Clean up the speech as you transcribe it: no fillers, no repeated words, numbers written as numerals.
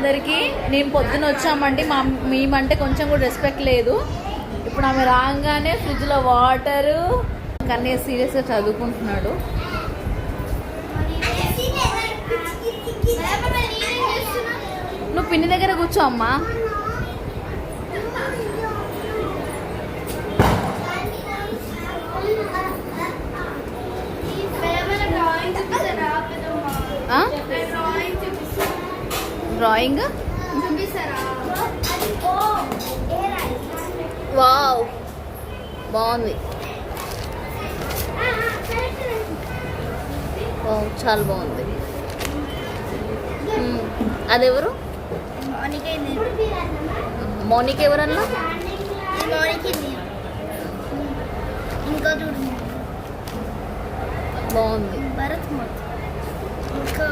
అందరికీ. నేను పొద్దున వచ్చామండి, మేమంటే కొంచెం కూడా రెస్పెక్ట్ లేదు. ఇప్పుడు ఆమె రాగానే ఫ్రిడ్జ్లో వాటరు. కన్నయ్య సీరియస్గా చదువుకుంటున్నాడు. నువ్వు పిన్ని దగ్గర కూర్చో అమ్మా. డ్రాయింగ్ వావ్ బాగుంది. చాలా బాగుంది. అదెవరు? మౌనిక ఎవరన్నా? ఇంకా చూడు బాగుంది. భరత్ ఇంకా